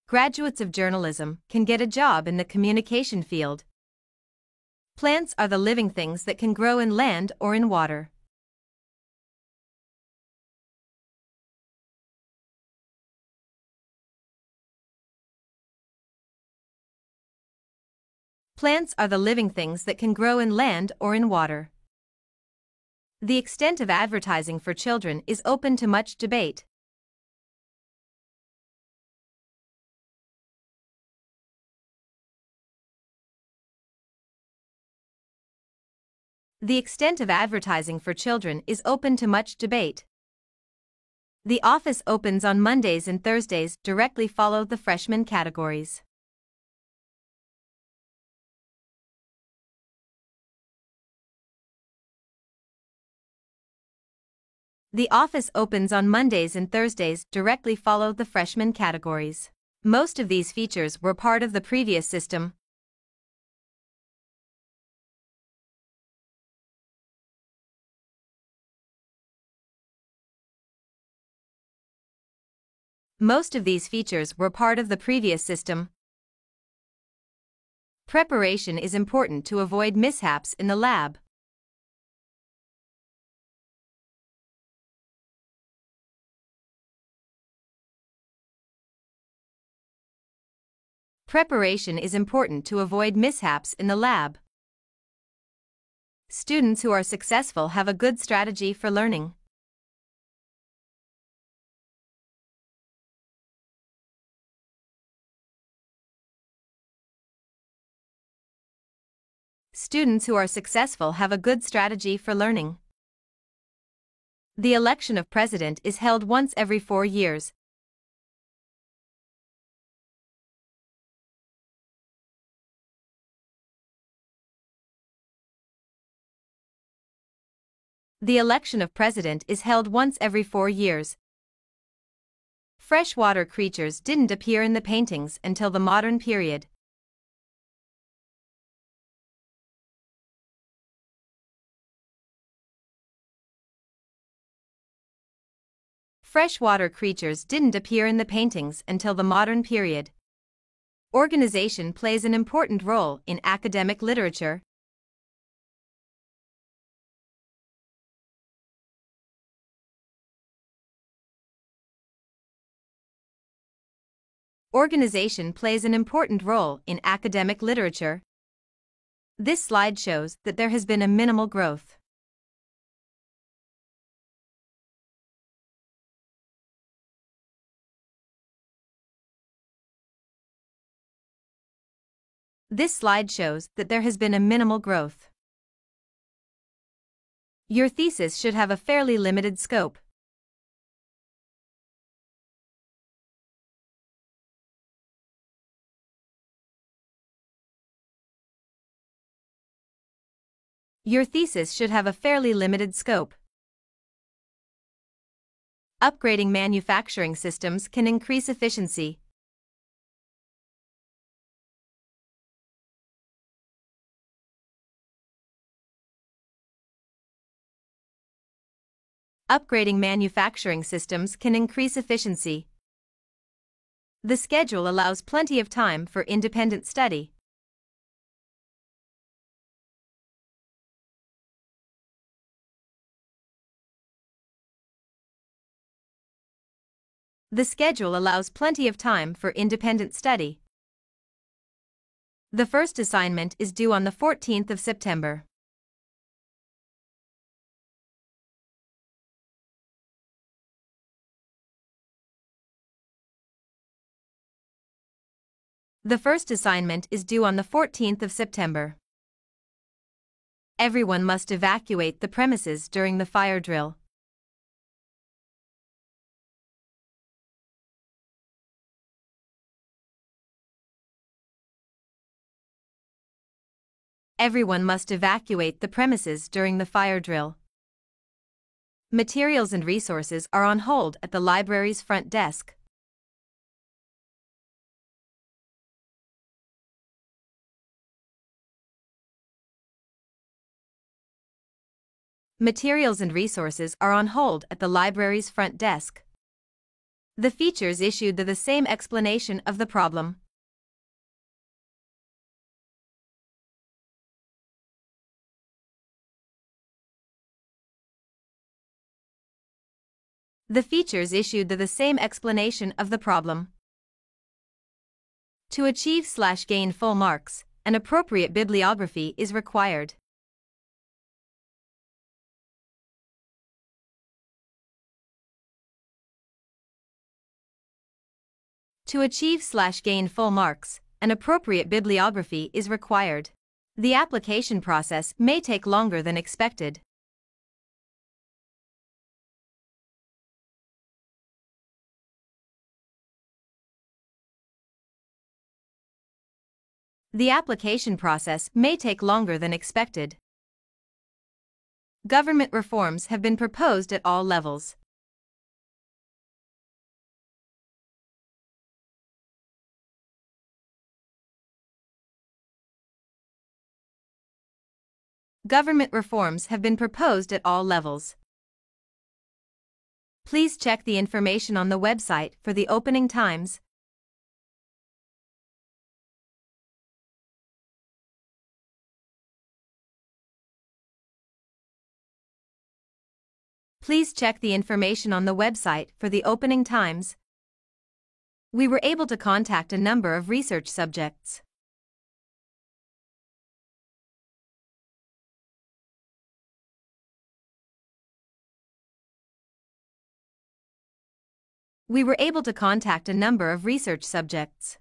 Graduates of journalism can get a job in the communication field. Plants are the living things that can grow in land or in water. Plants are the living things that can grow in land or in water. The extent of advertising for children is open to much debate. The extent of advertising for children is open to much debate. The office opens on Mondays and Thursdays. Directly follow the freshman categories. The office opens on Mondays and Thursdays. Directly follow the freshman categories. Most of these features were part of the previous system. Most of these features were part of the previous system. Preparation is important to avoid mishaps in the lab. Preparation is important to avoid mishaps in the lab. Students who are successful have a good strategy for learning. Students who are successful have a good strategy for learning. The election of president is held once every 4 years. The election of president is held once every 4 years. Freshwater creatures didn't appear in the paintings until the modern period. Freshwater creatures didn't appear in the paintings until the modern period. Organization plays an important role in academic literature. Organization plays an important role in academic literature. This slide shows that there has been a minimal growth. This slide shows that there has been a minimal growth. Your thesis should have a fairly limited scope. Your thesis should have a fairly limited scope. Upgrading manufacturing systems can increase efficiency. Upgrading manufacturing systems can increase efficiency. The schedule allows plenty of time for independent study. The schedule allows plenty of time for independent study. The first assignment is due on the 14th of September. The first assignment is due on the 14th of September. Everyone must evacuate the premises during the fire drill. Everyone must evacuate the premises during the fire drill. Materials and resources are on hold at the library's front desk. Materials and resources are on hold at the library's front desk. The features issued the same explanation of the problem. The features issued the same explanation of the problem. To achieve/gain full marks, an appropriate bibliography is required. To achieve/gain full marks, an appropriate bibliography is required. The application process may take longer than expected. The application process may take longer than expected. Government reforms have been proposed at all levels. Government reforms have been proposed at all levels. Please check the information on the website for the opening times. Please check the information on the website for the opening times. We were able to contact a number of research subjects. We were able to contact a number of research subjects.